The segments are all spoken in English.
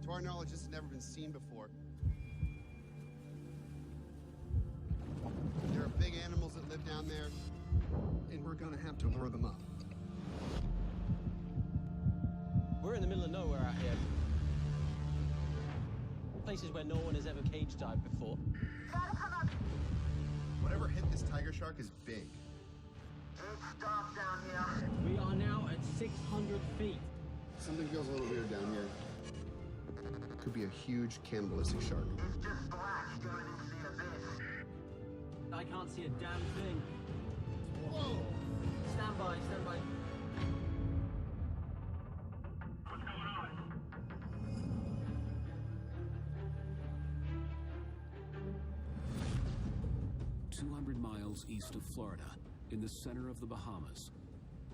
To our knowledge, this has never been seen before. There are big animals that live down there, and we're gonna have to lure them up. We're in the middle of nowhere out here. Places where no one has ever cage dived before. Gotta come up. Whatever hit this tiger shark is big. It's dark down here. We are now at 600 feet. Something feels a little weird down here. Could be a huge cannibalistic shark. It's just black going into the abyss. I can't see a damn thing. Whoa! Stand by, stand by. What's going on? 200 miles east of Florida, in the center of the Bahamas,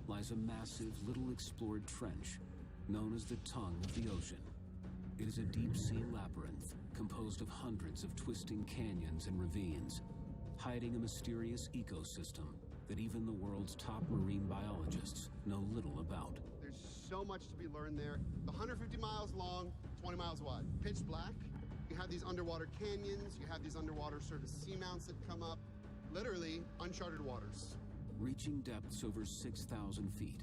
lies a massive, little-explored trench known as the tongue of the ocean. It is a deep-sea labyrinth composed of hundreds of twisting canyons and ravines, hiding a mysterious ecosystem that even the world's top marine biologists know little about. There's so much to be learned there. 150 miles long, 20 miles wide. Pitch black. You have these underwater canyons. You have these underwater sort of seamounts that come up. Literally uncharted waters. Reaching depths over 6,000 feet,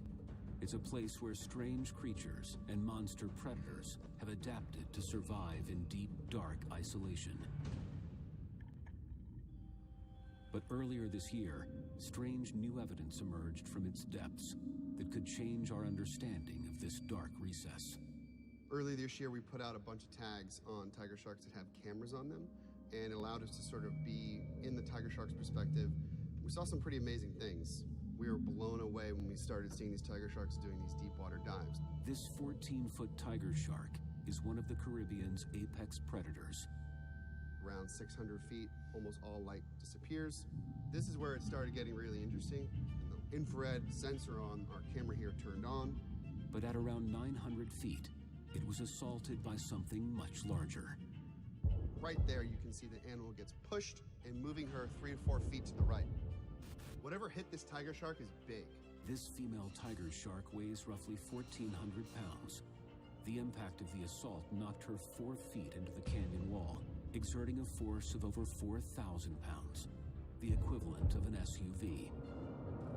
it's a place where strange creatures and monster predators have adapted to survive in deep, dark isolation. But earlier this year, strange new evidence emerged from its depths that could change our understanding of this dark recess. Early this year, we put out a bunch of tags on tiger sharks that have cameras on them, and it allowed us to sort of be in the tiger shark's perspective. We saw some pretty amazing things. We were blown away when we started seeing these tiger sharks doing these deep water dives. This 14-foot tiger shark is one of the Caribbean's apex predators. Around 600 feet, almost all light disappears. This is where it started getting really interesting. And the infrared sensor on our camera here turned on. But at around 900 feet, it was assaulted by something much larger. Right there, you can see the animal gets pushed and moving her 3 to 4 feet to the right. Whatever hit this tiger shark is big. This female tiger shark weighs roughly 1,400 pounds. The impact of the assault knocked her 4 feet into the canyon wall, exerting a force of over 4,000 pounds, the equivalent of an SUV.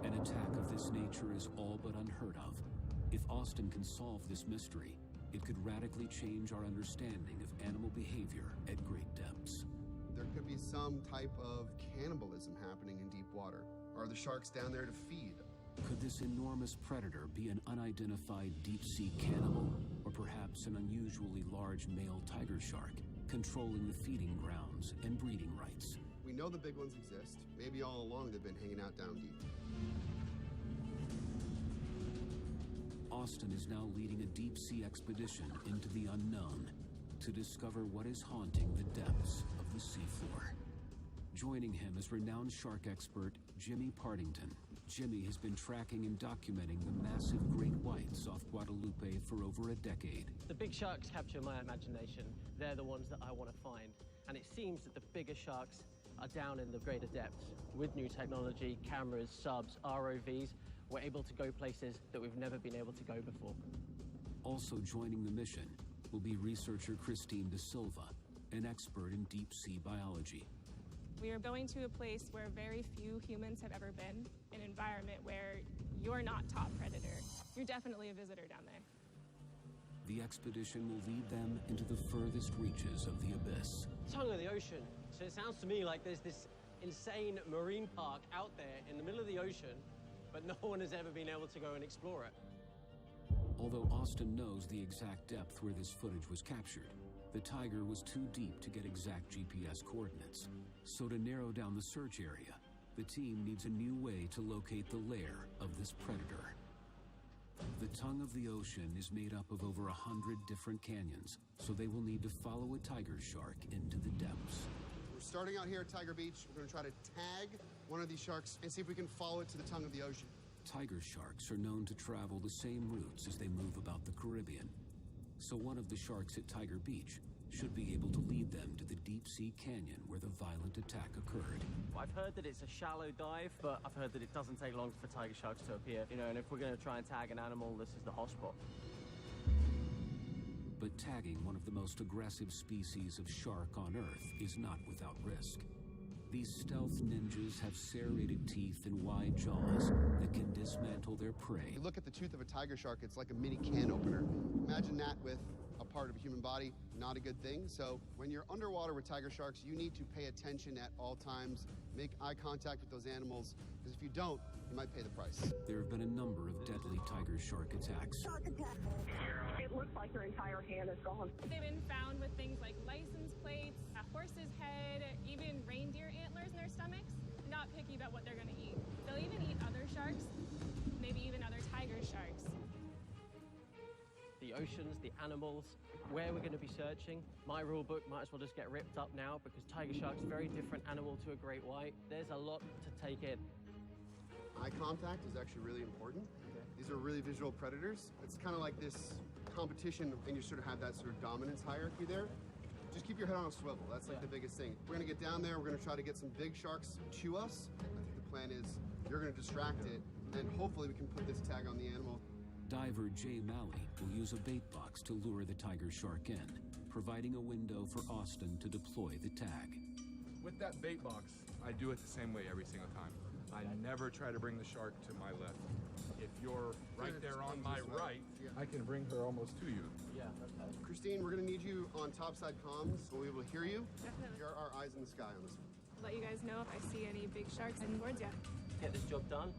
An attack of this nature is all but unheard of. If Austin can solve this mystery, it could radically change our understanding of animal behavior at great depths. There could be some type of cannibalism happening in deep water. Are the sharks down there to feed? Could this enormous predator be an unidentified deep-sea cannibal, or perhaps an unusually large male tiger shark, controlling the feeding grounds and breeding rights? We know the big ones exist. Maybe all along they've been hanging out down deep. Austin is now leading a deep-sea expedition into the unknown to discover what is haunting the depths of the seafloor. Joining him is renowned shark expert Jimmy Partington. Jimmy has been tracking and documenting the massive great whites off Guadalupe for over a decade. The big sharks capture my imagination. They're the ones that I want to find. And it seems that the bigger sharks are down in the greater depths. With new technology, cameras, subs, ROVs, we're able to go places that we've never been able to go before. Also joining the mission will be researcher Christine De Silva, an expert in deep-sea biology. We are going to a place where very few humans have ever been, an environment where you're not top predator. You're definitely a visitor down there. The expedition will lead them into the furthest reaches of the abyss. Tongue of the ocean. So it sounds to me like there's this insane marine park out there in the middle of the ocean, but no one has ever been able to go and explore it. Although Austin knows the exact depth where this footage was captured, the Tiger was too deep to get exact GPS coordinates. So to narrow down the search area, the team needs a new way to locate the lair of this predator. The tongue of the ocean is made up of over 100 different canyons, so they will need to follow a tiger shark into the depths. We're starting out here at Tiger Beach. We're going to try to tag one of these sharks and see if we can follow it to the tongue of the ocean. Tiger sharks are known to travel the same routes as they move about the Caribbean. So one of the sharks at Tiger Beach should be able to lead them to the deep-sea canyon where the violent attack occurred. I've heard that it's a shallow dive, but I've heard that it doesn't take long for tiger sharks to appear. You know, and if we're going to try and tag an animal, this is the hotspot. But tagging one of the most aggressive species of shark on Earth is not without risk. These stealth ninjas have serrated teeth and wide jaws that can dismantle their prey. You look at the tooth of a tiger shark, it's like a mini can opener. Imagine that with a part of a human body, not a good thing. So when you're underwater with tiger sharks, you need to pay attention at all times, make eye contact with those animals, because if you don't, you might pay the price. There have been a number of deadly tiger shark attacks. Shark attack. It looks like your entire hand is gone. They've been found with things like license plates, a horse's head, even reindeer antlers in their stomachs. Not picky about what they're going to eat. They'll even eat other sharks, maybe even other tiger sharks. The oceans, the animals, where we're going to be searching. My rule book might as well just get ripped up now because tiger shark's a very different animal to a great white. There's a lot to take in. Eye contact is actually really important. These are really visual predators. It's kind of like this competition, and you sort of have that sort of dominance hierarchy there. Just keep your head on a swivel. That's like the biggest thing. We're going to get down there. We're going to try to get some big sharks to us. I think the plan is you're going to distract it, and hopefully we can put this tag on the animal. Diver Jay Malley will use a bait box to lure the tiger shark in, providing a window for Austin to deploy the tag. With that bait box, I do it the same way every single time. I never try to bring the shark to my left. If you're right there on my right, I can bring her almost to you. Yeah, okay. Christine, we're going to need you on topside comms. We'll be able to hear you. Definitely. Here are our eyes in the sky on this one. I'll let you guys know if I see any big sharks heading towards you. Get this job done,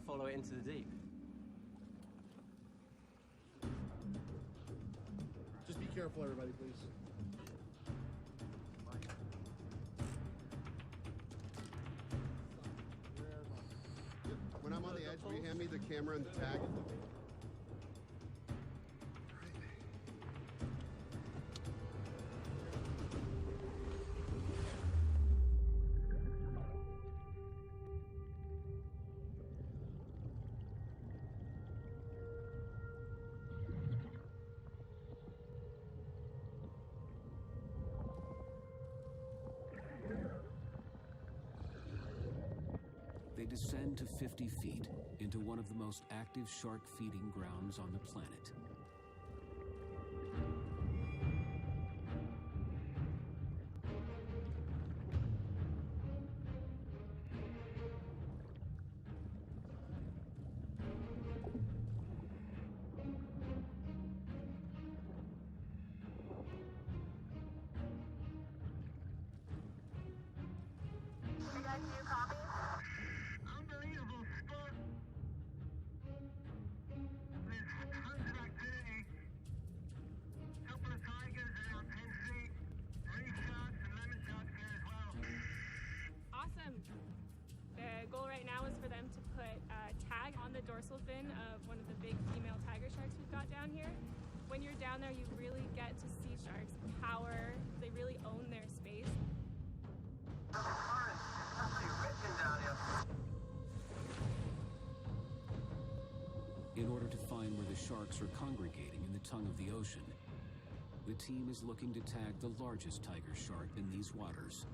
follow it into the deep. Just be careful, everybody, please. When I'm on the edge, will you hand me the camera and the tag? descend to 50 feet into one of the most active shark feeding grounds on the planet. Hey guys, do you copy? Unbelievable spot. There's tons of activity. Couple of tigers around 10 feet. Reef sharks and lemon sharks here as well. Awesome. The goal right now is for them to put a tag on the dorsal fin of one of the big female tiger sharks we've got down here. When you're down there, you really get to see sharks' power. They really own their space. In order to find where the sharks are congregating in the tongue of the ocean, the team is looking to tag the largest tiger shark in these waters.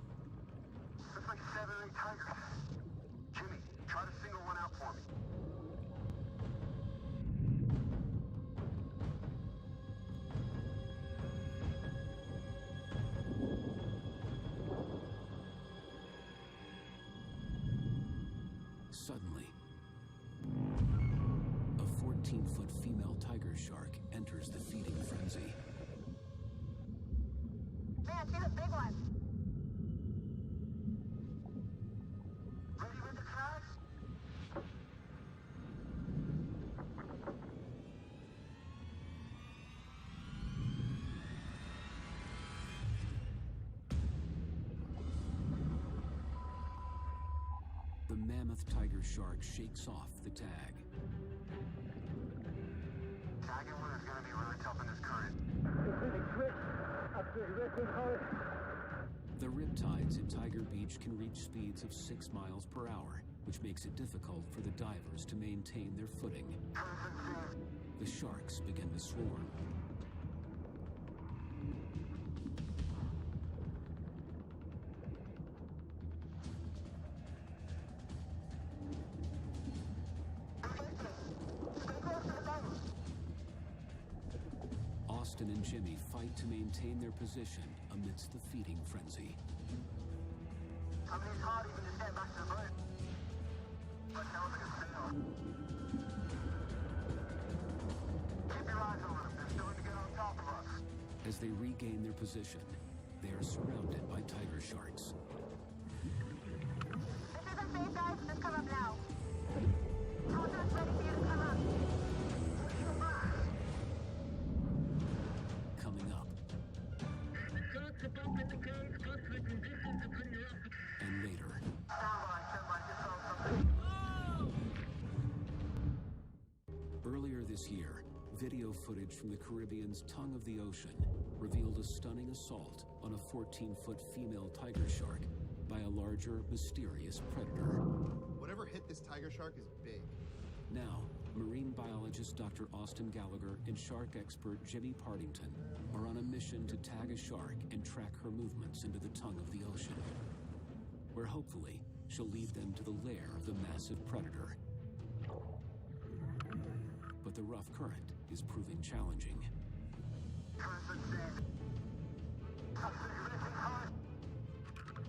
Looks like 7 or 8 tigers. Jimmy, try to single one out for me. Suddenly, a 14-foot female tiger shark enters the feeding frenzy. Man, see the big one. Ready with the tag? The mammoth tiger shark shakes off the tag. Tagging one is gonna be really tough in this current. The riptides at Tiger Beach can reach speeds of 6 miles per hour, which makes it difficult for the divers to maintain their footing. The sharks begin to swarm. Austin and Jimmy fight to maintain their position amidst the feeding frenzy. I mean, it's hard even to stand back to the boat. But that was a good sail. Keep your eyes on them. They're starting to get on top of us. As they regain their position, they are surrounded by tiger sharks. This isn't safe, guys. Just come up now. Contract's ready for you to come up. Push your back. Coming up, Sharks are bumping the coast. Coastal conditions are pretty rough. and later, Stand by. Just saw something. earlier this year, video footage from the Caribbean's tongue of the ocean revealed a stunning assault on a 14-foot female tiger shark by a larger, mysterious predator. Whatever hit this tiger shark is big. Now, marine biologist Dr. Austin Gallagher and shark expert Jimmy Partington are on a mission to tag a shark and track her movements into the tongue of the ocean, where hopefully she'll lead them to the lair of the massive predator. But the rough current is proving challenging.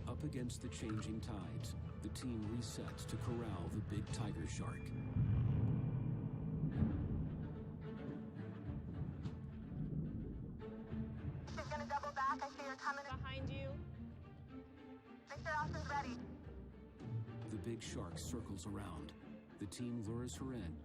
Up against the changing tides, the team resets to corral the big tiger shark. She's gonna double back. I see her coming. Behind you. Make sure Austin's ready. The big shark circles around. The team lures her in.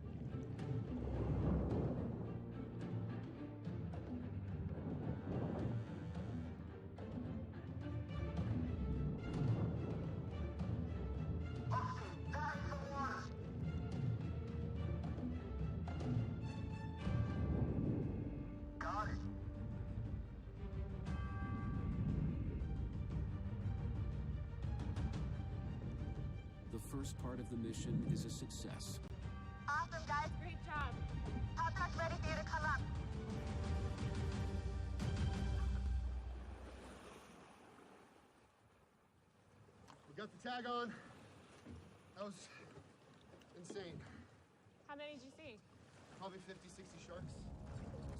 Austin, that is the one. Got it. The first part of the mission is a success. Awesome, guys. Great job. Contract's ready for you to come up. We got the tag on. That was insane. How many did you see? Probably 50, 60 sharks.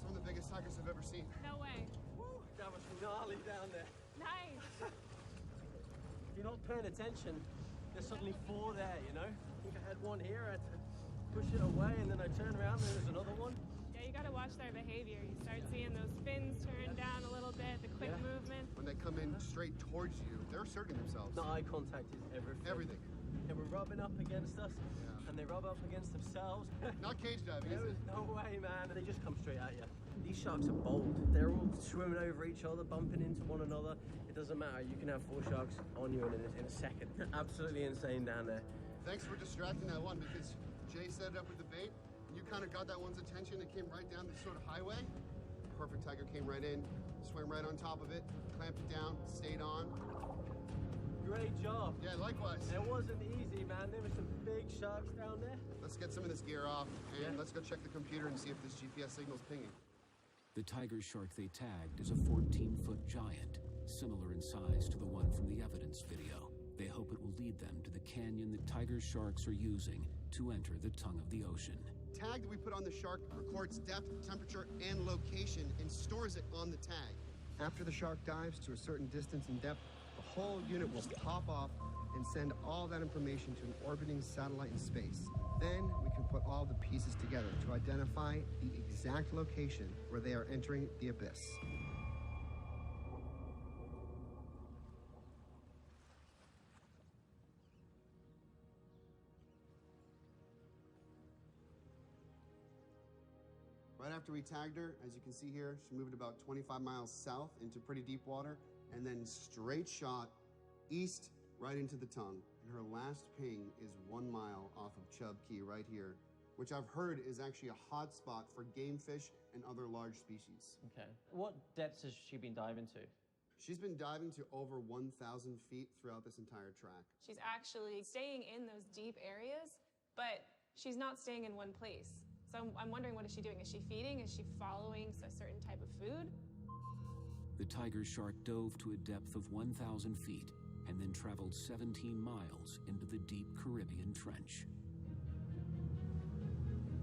Some of the biggest tigers I've ever seen. No way. Woo, that was gnarly down there. Nice. If you're not paying attention, there's suddenly 4 there, you know? I think I had one here, I had to push it away, and then I turn around and there's another one. Yeah, you gotta watch their behavior. You start seeing those fins turn down a little bit, the quick movement. When they come in straight towards you, they're asserting themselves. The eye contact is everything. Everything. They were rubbing up against us, and they rub up against themselves. Not cage diving, is There it? was no way, man. They just come straight at you. These sharks are bold. They're all swimming over each other, bumping into one another. It doesn't matter. You can have 4 sharks on you in a second. Absolutely insane down there. Thanks for distracting that one, because Jay set it up with the bait, and you kind of got that one's attention. It came right down this sort of highway. Perfect tiger came right in, swam right on top of it, clamped it down, stayed on. Great job. Yeah, likewise. It wasn't easy, man. There were some big sharks down there. Let's get some of this gear off, and let's go check the computer and see if this GPS signal's pinging. The tiger shark they tagged is a 14-foot giant, similar in size to the one from the evidence video. They hope it will lead them to the canyon that tiger sharks are using to enter the tongue of the ocean. Tag that we put on the shark records depth, temperature, and location and stores it on the tag. After the shark dives to a certain distance and depth, the whole unit will pop off and send all that information to an orbiting satellite in space. Then we can put all the pieces together to identify the exact location where they are entering the abyss. Right after we tagged her, as you can see here, she moved about 25 miles south into pretty deep water, and then straight shot east right into the tongue. And her last ping is 1 mile off of Chub Key right here, which I've heard is actually a hot spot for game fish and other large species. Okay. What depths has she been diving to? She's been diving to over 1,000 feet throughout this entire track. She's actually staying in those deep areas, but she's not staying in one place. So I'm wondering, what is she doing? Is she feeding? Is she following a certain type of food? The tiger shark dove to a depth of 1,000 feet and then traveled 17 miles into the deep Caribbean Trench.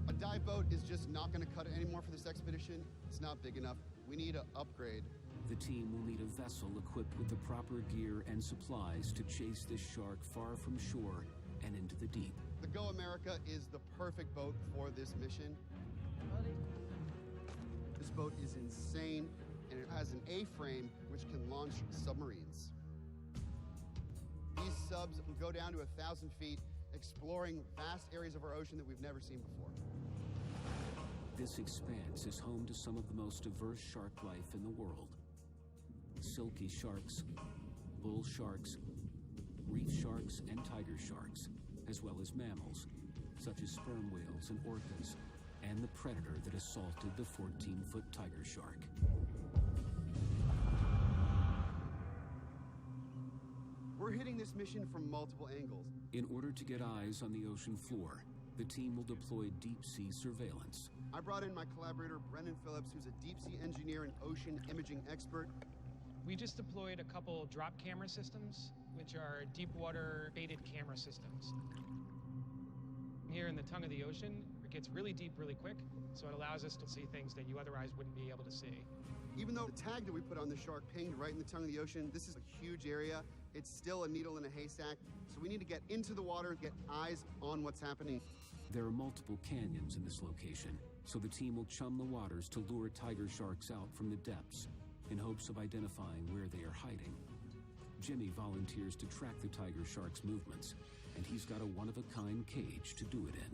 A dive boat is just not going to cut it anymore for this expedition. It's not big enough. We need an upgrade. The team will need a vessel equipped with the proper gear and supplies to chase this shark far from shore and into the deep. The Go America is the perfect boat for this mission. This boat is insane, and it has an A-frame which can launch submarines. These subs will go down to 1,000 feet, exploring vast areas of our ocean that we've never seen before. This expanse is home to some of the most diverse shark life in the world. Silky sharks, bull sharks, reef sharks, and tiger sharks, as well as mammals, such as sperm whales and orcas, and the predator that assaulted the 14-foot tiger shark. We're hitting this mission from multiple angles. In order to get eyes on the ocean floor, the team will deploy deep-sea surveillance. I brought in my collaborator, Brendan Phillips, who's a deep-sea engineer and ocean imaging expert. We just deployed a couple drop camera systems, which are deep water baited camera systems. Here in the tongue of the ocean, it gets really deep really quick, so it allows us to see things that you otherwise wouldn't be able to see. Even though the tag that we put on the shark pinged right in the tongue of the ocean, this is a huge area. It's still a needle in a haystack, so we need to get into the water and get eyes on what's happening. There are multiple canyons in this location, so the team will chum the waters to lure tiger sharks out from the depths in hopes of identifying where they are hiding. Jimmy volunteers to track the tiger shark's movements, and he's got a one-of-a-kind cage to do it in.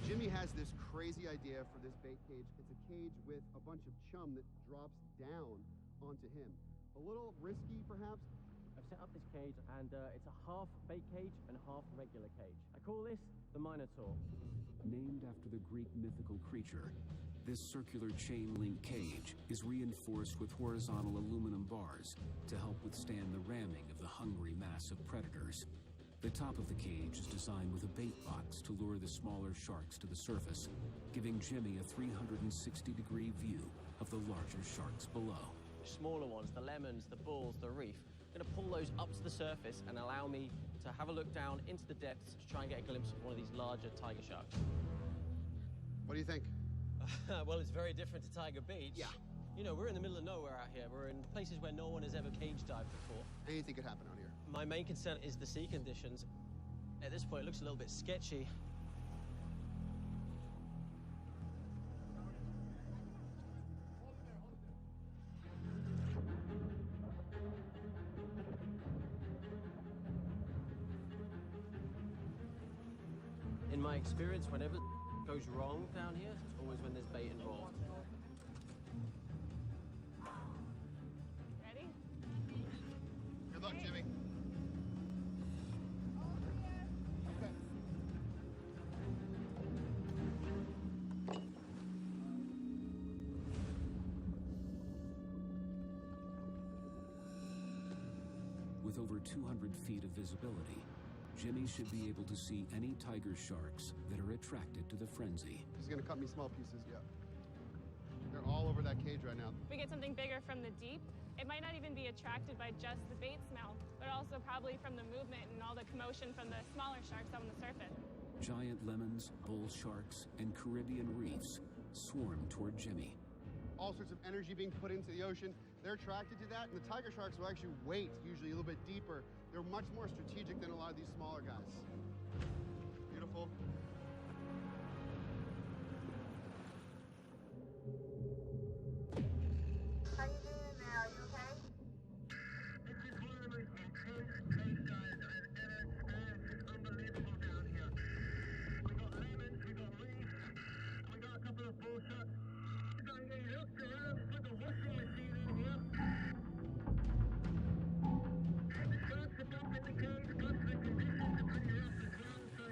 Jimmy has this crazy idea for this bait cage. It's a cage with a bunch of chum that drops down onto him. A little risky, perhaps. I've set up this cage, and it's a half bait cage and half regular cage. I call this the Minotaur. Named after the Greek mythical creature, this circular chain-link cage is reinforced with horizontal aluminum bars to help withstand the ramming of the hungry mass of predators. The top of the cage is designed with a bait box to lure the smaller sharks to the surface, giving Jimmy a 360-degree view of the larger sharks below. Smaller ones, the lemons, the bulls, the reef, I'm going to pull those up to the surface and allow me to have a look down into the depths to try and get a glimpse of one of these larger tiger sharks. What do you think? Well, it's very different to Tiger Beach. Yeah. You know, we're in the middle of nowhere out here. We're in places where no one has ever cage dived before. Anything could happen out here. My main concern is the sea conditions. At this point, it looks a little bit sketchy. In my experience, whenever goes wrong down here, it's always when there's bait involved. Ready? Good luck, Jimmy. With over 200 feet of visibility, Jimmy should be able to see any tiger sharks that are attracted to the frenzy. She's gonna cut me small pieces, yeah. They're all over that cage right now. If we get something bigger from the deep, it might not even be attracted by just the bait smell, but also probably from the movement and all the commotion from the smaller sharks on the surface. Giant lemons, bull sharks, and Caribbean reefs swarm toward Jimmy. All sorts of energy being put into the ocean. They're attracted to that, and the tiger sharks will actually wait, usually a little bit deeper. They're much more strategic than a lot of these smaller guys. Beautiful. How you doing there? Are you okay? This is one of the most intense cage dives I've ever experienced. It's unbelievable down here. We got lemons, we got reefs, we got a couple of bull sharks. We got getting hooked around. It's like a washing machine in here. The sharks are bumping the cage, plus the conditions are pretty rough as well, so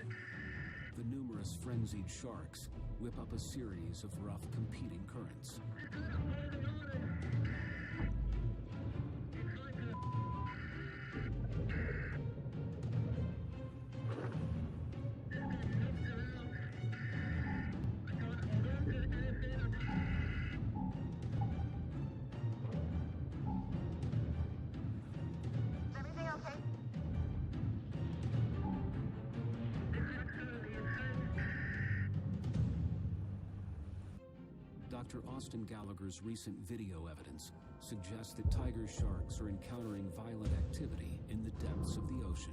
The numerous frenzied sharks whip up a series of rough competing currents. it's kind of holding on and it's like a Is everything okay? Dr. Austin Gallagher's recent video evidence suggests that tiger sharks are encountering violent activity in the depths of the ocean.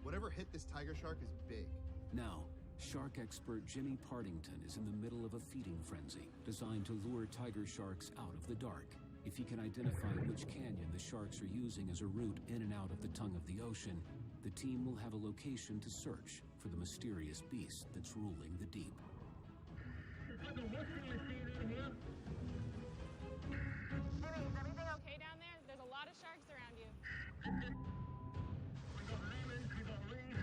Whatever hit this tiger shark is big. Now, shark expert Jimmy Partington is in the middle of a feeding frenzy designed to lure tiger sharks out of the dark. If he can identify which canyon the sharks are using as a route in and out of the tongue of the ocean, the team will have a location to search for the mysterious beast that's ruling the deep. it's like a washing machine in here. Jimmy, is everything okay down there? There's a lot of sharks around you. We got lemons, we got reefs.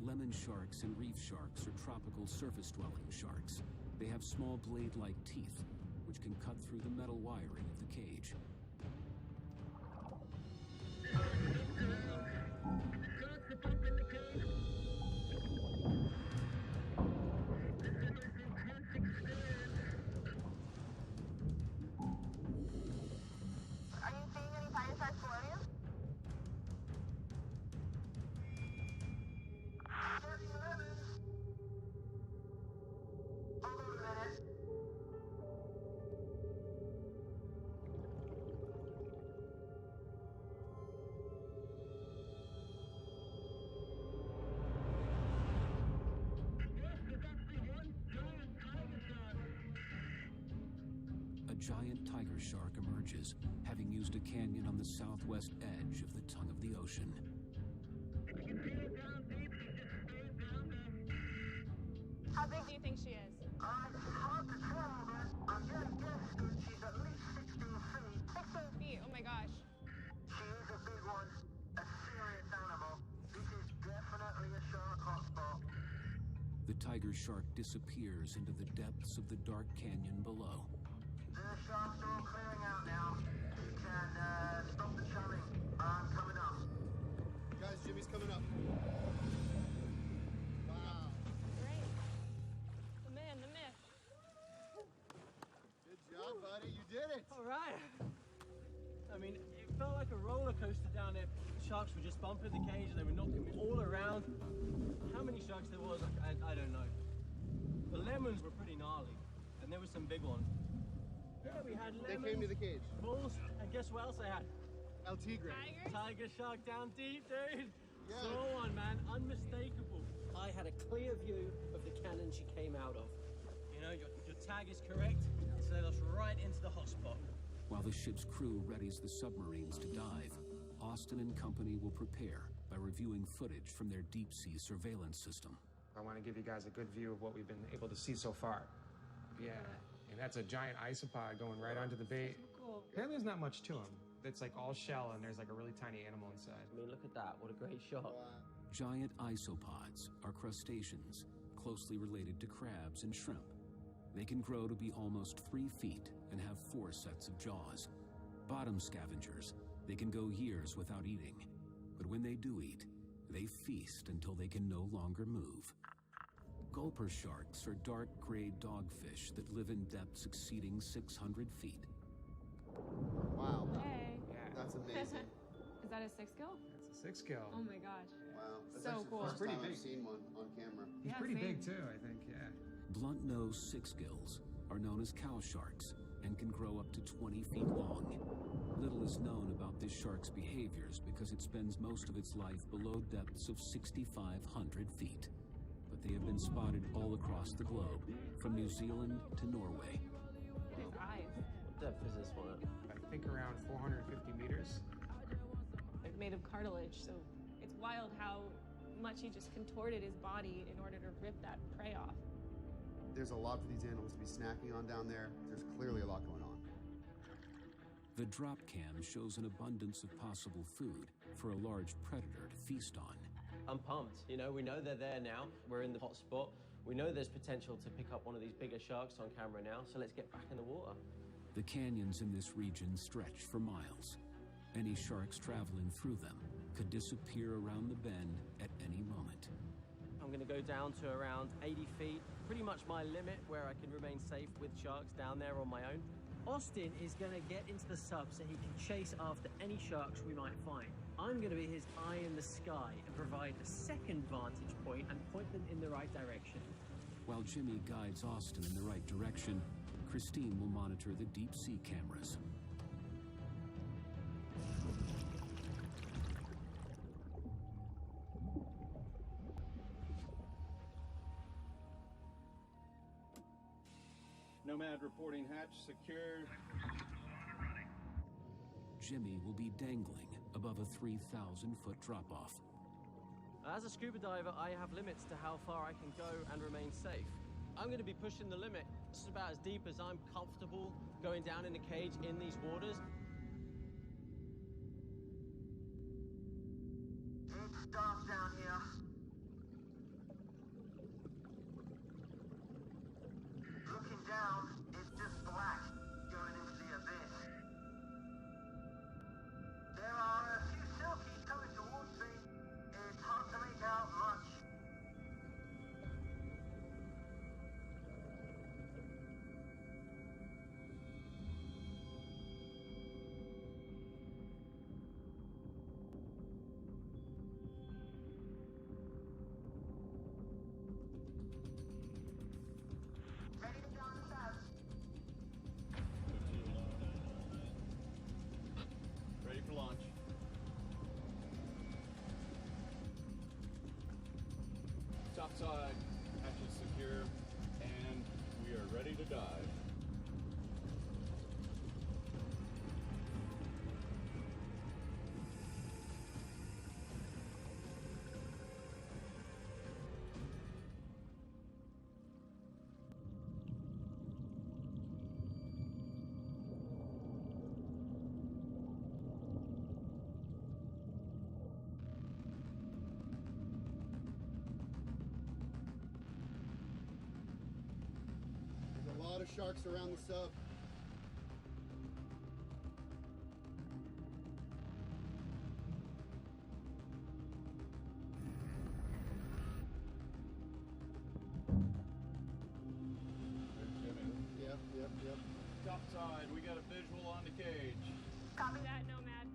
Lemon sharks and reef sharks are tropical surface-dwelling sharks. They have small blade-like teeth, which can cut through the metal wiring of the cage. Sharks are bumping the cage. This is the most intense experience. Are you seeing any tiger sharks below you? Hold on a minute. Yes, there's actually one giant tiger shark. A giant tiger shark emerges, having used a canyon on the southwest edge of the tongue of the ocean. If you can see it down deep, she's just stayed down there. How big do you think she is? It's hard to tell, but I'm gonna guess that she's at least 16 feet. 16 feet. Oh my gosh. She is a big one, a serious animal. This is definitely a shark hotspot. The tiger shark disappears into the depths of the dark canyon below. The sharks are all clearing out now. You can stop the chumming. I'm coming up. Guys, Jimmy's coming up. Wow. Great. The man, the myth. Good job, buddy. You did it. All right. I mean, it felt like a roller coaster down there. Sharks were just bumping the cage and they were knocking me all around. How many sharks there was, I don't know. The lemons were pretty gnarly, and there were some big ones. Yeah, we had lemons. They came to the cage. Bulls, and guess what else I had? El Tigre. Tigers? Tiger shark down deep, dude. Yeah. Saw one, man, unmistakable. I had a clear view of the cannon she came out of. You know, your tag is correct. It's led us right into the hotspot. While the ship's crew readies the submarines to dive, Austin and company will prepare by reviewing footage from their deep-sea surveillance system. I want to give you guys a good view of what we've been able to see so far. Yeah, and that's a giant isopod going right onto the bait. Cool. Apparently there's not much to him. It's like all shell and there's like a really tiny animal inside. I mean, look at that. What a great shot. Giant isopods are crustaceans closely related to crabs and shrimp. They can grow to be almost 3 feet and have 4 sets of jaws. Bottom scavengers, they can go years without eating. But when they do eat, they feast until they can no longer move. Gulper sharks are dark gray dogfish that live in depths exceeding 600 feet. Wow. Hey. Yeah, That's amazing. Is that a 6-gill? it's a 6-gill. Oh my gosh. Wow. That's So actually cool. the first It's pretty time I've big. seen one on camera. He's Yeah, pretty same. big too, I think, yeah. Blunt-nosed six-gills are known as cow sharks and can grow up to 20 feet long. Little is known about this shark's behaviors because it spends most of its life below depths of 6,500 feet. But they have been spotted all across the globe, from New Zealand to Norway. His eyes. What depth is this one at? I think around 450 meters. It's made of cartilage, so it's wild how much he just contorted his body in order to rip that prey off. There's a lot for these animals to be snacking on down there. There's clearly a lot going on. The drop cam shows an abundance of possible food for a large predator to feast on. I'm pumped. You know, we know they're there now. We're in the hot spot. We know there's potential to pick up one of these bigger sharks on camera now, so let's get back in the water. The canyons in this region stretch for miles. Any sharks traveling through them could disappear around the bend at any moment. I'm going to go down to around 80 feet, pretty much my limit where I can remain safe with sharks down there on my own. Austin is going to get into the sub so he can chase after any sharks we might find. I'm going to be his eye in the sky and provide a second vantage point and point them in the right direction. While Jimmy guides Austin in the right direction, Christine will monitor the deep sea cameras. Nomad reporting hatch secured. Jimmy will be dangling above a 3,000-foot drop-off. As a scuba diver, I have limits to how far I can go and remain safe. I'm going to be pushing the limit. This is about as deep as I'm comfortable going down in a cage in these waters. It's dark down here. Looking down, it's just black going into the abyss. There are a few silkies coming towards me. It's hard to make out much. Ready to go on the sub. Ready for launch. Topside, hatches secure, and we are ready to dive. There's a lot of sharks around the sub. Yep. Topside, we got a visual on the cage. Copy that, Nomad.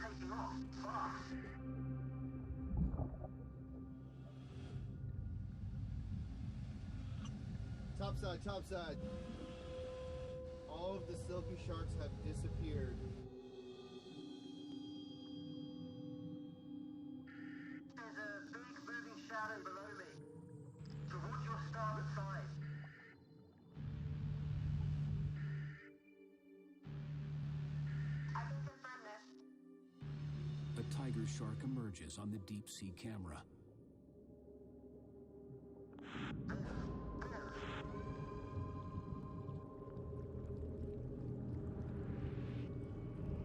taking off, fast. Topside, topside. All of the silky sharks have disappeared. There's a big moving shadow below me. Towards your starboard side. I can confirm this. A tiger shark emerges on the deep sea camera.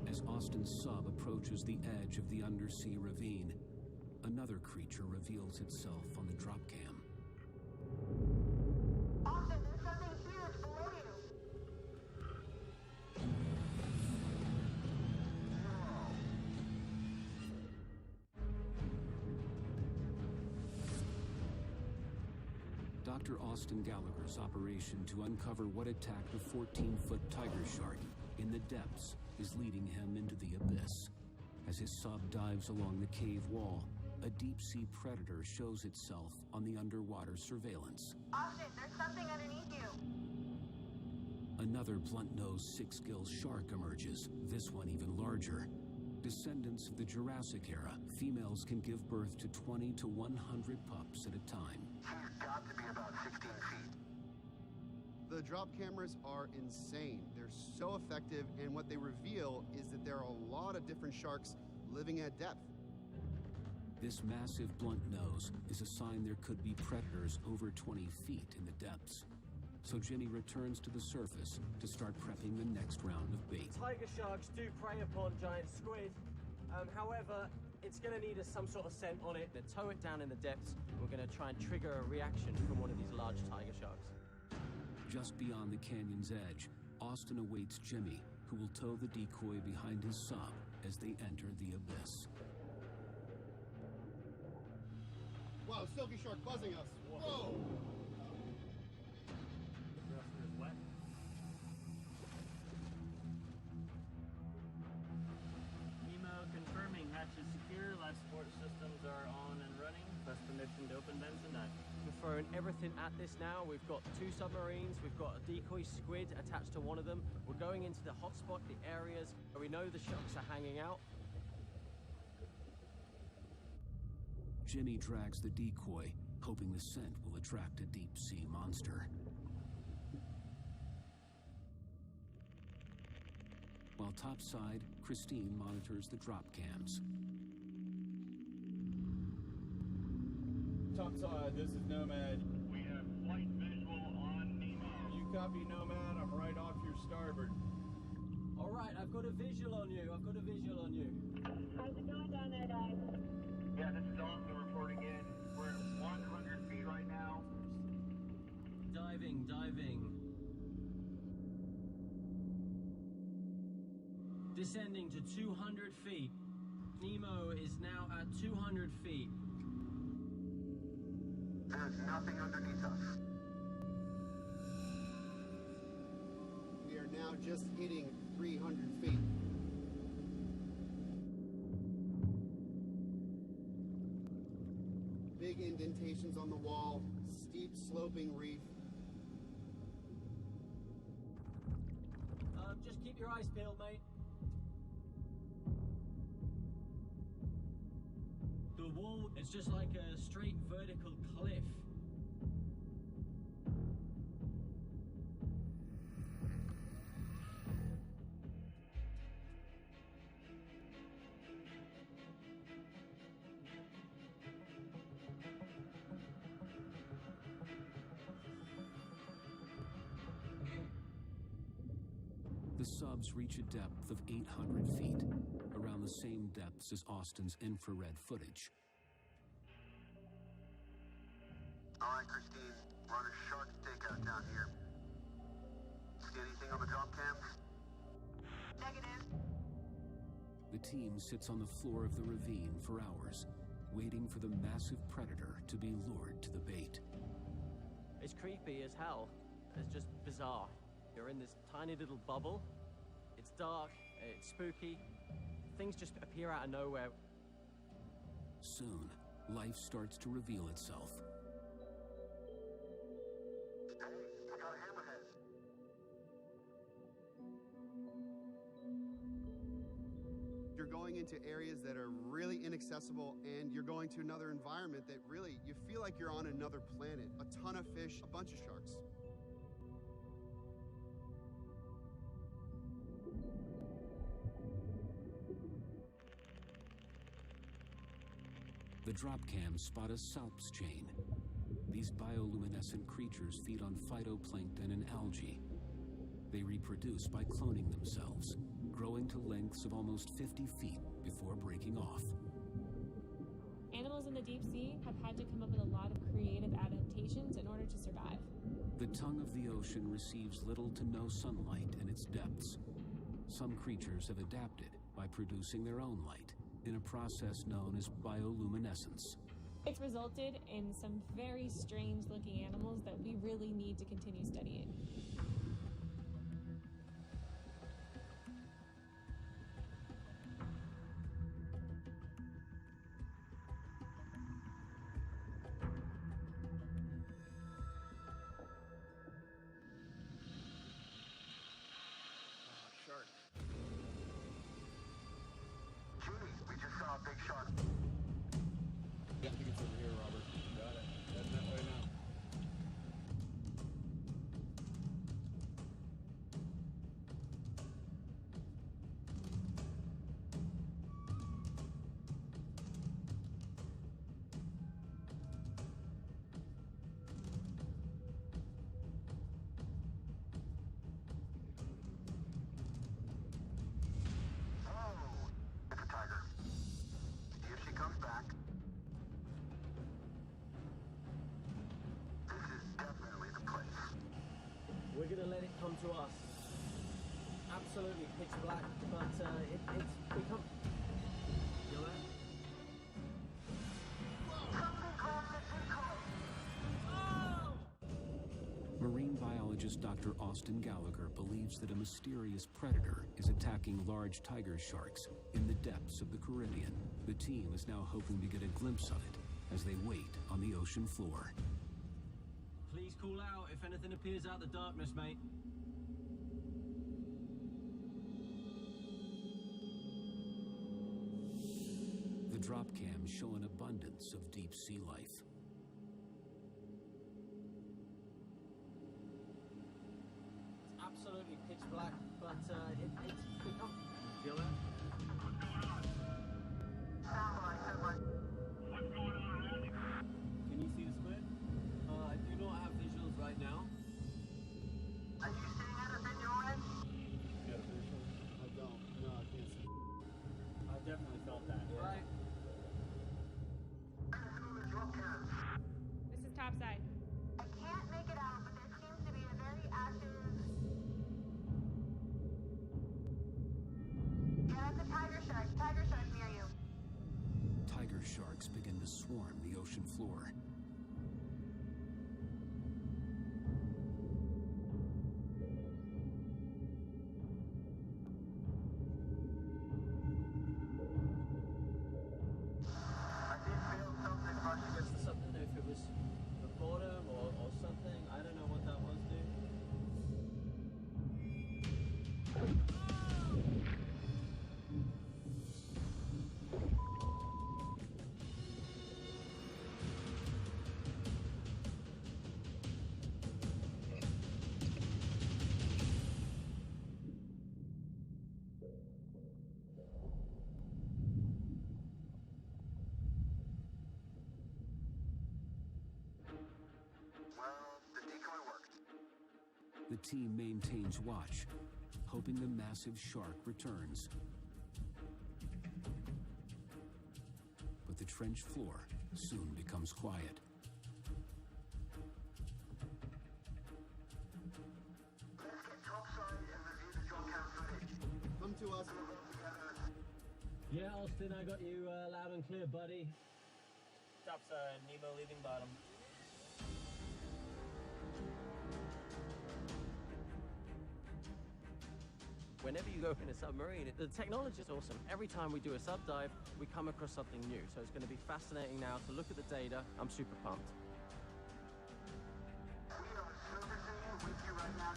As Austin's sub approaches the edge of the undersea ravine, another creature reveals itself on the drop cam. Austin, there's something huge below you. Dr. Austin Gallagher's operation to uncover what attacked a 14-foot tiger shark in the depths is leading him into the abyss. As his sub dives along the cave wall, a deep-sea predator shows itself on the underwater surveillance. Austin, there's something underneath you. Another blunt-nosed six-gill shark emerges, this one even larger. Descendants of the Jurassic era, females can give birth to 20 to 100 pups at a time. She's got to be about 16 feet. The drop cameras are insane. They're so effective, and what they reveal is that there are a lot of different sharks living at depth. This massive blunt nose is a sign there could be predators over 20 feet in the depths. So Jimmy returns to the surface to start prepping the next round of bait. Tiger sharks do prey upon giant squid. However, it's going to need some sort of scent on it. To tow it down in the depths, we're going to try and trigger a reaction from one of these large tiger sharks. Just beyond the canyon's edge, Austin awaits Jimmy, who will tow the decoy behind his sub as they enter the abyss. Wow, silky shark buzzing us. Whoa! Nemo confirming hatches secure, life support systems are on and running. Press permission to open vents and dive. We're throwing everything at this now. We've got 2 submarines, we've got a decoy squid attached to one of them. We're going into the hotspot, the areas where we know the sharks are hanging out. Jimmy drags the decoy, hoping the scent will attract a deep-sea monster. While topside, Christine monitors the drop cams. Topside, this is Nomad. We have flight visual on Nemo. You copy, Nomad? I'm right off your starboard. All right, I've got a visual on you. How's it going down there, guys? Yeah, this is Austin reporting in. We're at 100 feet right now. Diving. Descending to 200 feet. Nemo is now at 200 feet. There's nothing underneath us. We are now just hitting 300 feet. Big indentations on the wall, steep sloping reef. Just keep your eyes peeled, mate. The wall is just like a straight vertical cliff. The subs reach a depth of 800 feet, around the same depths as Austin's infrared footage. All right, Christine, we're on a shark stakeout down here. See anything on the drop cams? Negative. The team sits on the floor of the ravine for hours, waiting for the massive predator to be lured to the bait. It's creepy as hell. It's just bizarre. You're in this tiny little bubble. It's dark, it's spooky. things just appear out of nowhere. Soon, life starts to reveal itself. Hey, I got a hammerhead. You're going into areas that are really inaccessible, and you're going to another environment that really, you feel like you're on another planet. A ton of fish, a bunch of sharks. The drop cams spot a salps chain. These bioluminescent creatures feed on phytoplankton and algae. They reproduce by cloning themselves, growing to lengths of almost 50 feet before breaking off. Animals in the deep sea have had to come up with a lot of creative adaptations in order to survive. The tongue of the ocean receives little to no sunlight in its depths. Some creatures have adapted by producing their own light in a process known as bioluminescence. It's resulted in some very strange looking animals that we really need to continue studying. Shark. Gee, we just saw a big shark. Yeah, I think it's over here, Robert. Got it. Heading that way now. Oh, it's a tiger. See if she comes back. This is definitely the place. We're gonna let it come to us. Absolutely pitch black, but it's become... You know that? Something called the decoy. Marine biologist Dr. Austin Gallagher believes that a mysterious predator is attacking large tiger sharks in the depths of the Caribbean. The team is now hoping to get a glimpse of it as they wait on the ocean floor. Please call out if anything appears out of the darkness, mate. The drop cams show an abundance of deep sea life. It's absolutely pitch black, but it's become... Feel that? Stand by, stand by. What's going on, Randy? Can you see the squid? I do not have visuals right now. Are you seeing anything your end? Got a visual? I don't. No, I can't see. I definitely felt that. Yeah. Right. Through the drop cams. This is topside. I can't make it out, but there seems to be a very active... Yeah, that's a tiger shark. Tiger shark near you. Tiger sharks begin to swarm the ocean floor. I did feel something brush against the I don't know if it was the bottom or something. I don't know what that was, dude. Well, the decoy worked. The team maintains watch, hoping the massive shark returns. But the trench floor soon becomes quiet. Let's get topside and review the drop cam footage. Come to us. We'll go together. Yeah, Austin, I got you loud and clear, buddy. Topside, Nemo leaving bottom. Whenever you go in a submarine, the technology is awesome. Every time we do a sub dive, we come across something new. So it's going to be fascinating now to look at the data. I'm super pumped. We are servicing with you right now,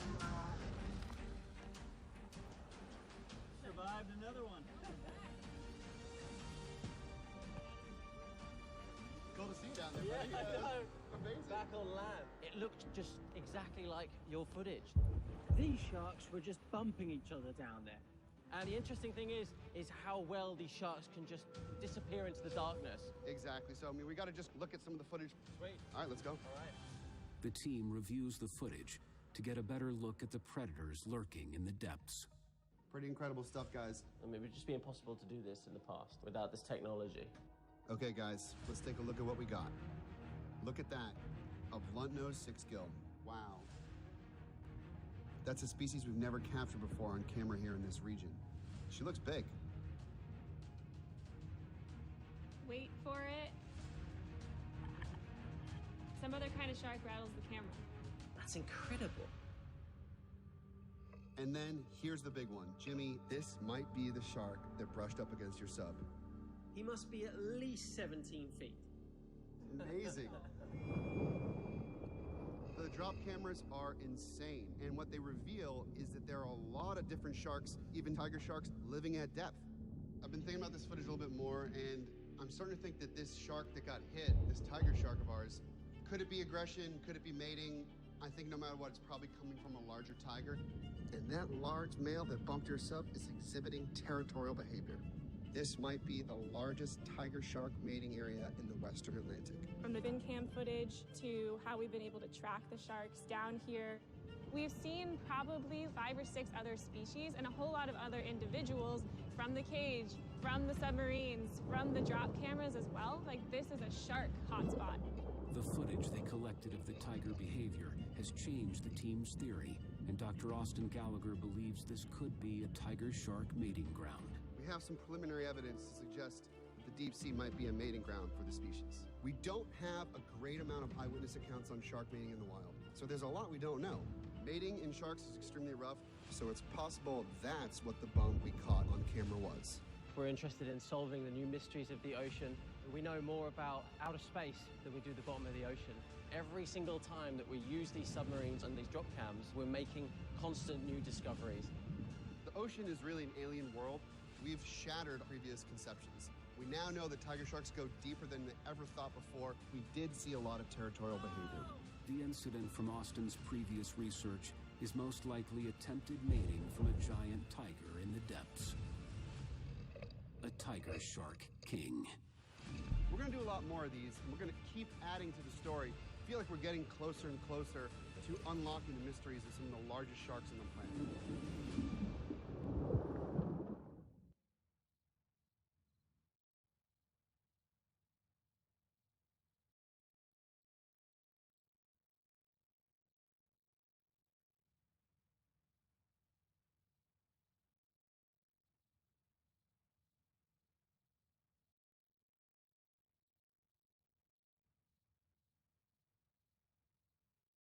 Survived another one. Cool to see you down there, buddy. Amazing. Back on land. It looked just exactly like your footage. These sharks were just bumping each other down there. And the interesting thing is how well these sharks can just disappear into the darkness. Exactly. So, I mean, we got to just look at some of the footage. Sweet. All right, let's go. All right. The team reviews the footage to get a better look at the predators lurking in the depths. Pretty incredible stuff, guys. I mean, it would just be impossible to do this in the past without this technology. Okay, guys, let's take a look at what we got. Look at that. A blunt-nosed six-gill. Wow. That's a species we've never captured before on camera here in this region. She looks big. Wait for it. Some other kind of shark rattles the camera. That's incredible. And then here's the big one. Jimmy, this might be the shark that brushed up against your sub. He must be at least 17 feet. Amazing. The drop cameras are insane, and what they reveal is that there are a lot of different sharks, even tiger sharks, living at depth. I've been thinking about this footage a little bit more, and I'm starting to think that this shark that got hit, this tiger shark of ours, could it be aggression? Could it be mating? I think no matter what, it's probably coming from a larger tiger. And that large male that bumped your sub is exhibiting territorial behavior. This might be the largest tiger shark mating area in the Western Atlantic. From the bin cam footage to how we've been able to track the sharks down here, we've seen probably 5 or 6 other species and a whole lot of other individuals from the cage, from the submarines, from the drop cameras as well. Like, this is a shark hotspot. The footage they collected of the tiger behavior has changed the team's theory, and Dr. Austin Gallagher believes this could be a tiger-shark mating ground. We have some preliminary evidence to suggest that the deep sea might be a mating ground for the species. We don't have a great amount of eyewitness accounts on shark mating in the wild, so there's a lot we don't know. Mating in sharks is extremely rough, so it's possible that's what the bump we caught on camera was. We're interested in solving the new mysteries of the ocean. We know more about outer space than we do the bottom of the ocean. Every single time that we use these submarines and these drop cams, we're making constant new discoveries. The ocean is really an alien world. We've shattered previous conceptions. We now know that tiger sharks go deeper than they ever thought before. We did see a lot of territorial behavior. The incident from Austin's previous research is most likely attempted mating from a giant tiger in the depths. A tiger shark king. We're going to do a lot more of these, and we're going to keep adding to the story. I feel like we're getting closer and closer to unlocking the mysteries of some of the largest sharks on the planet.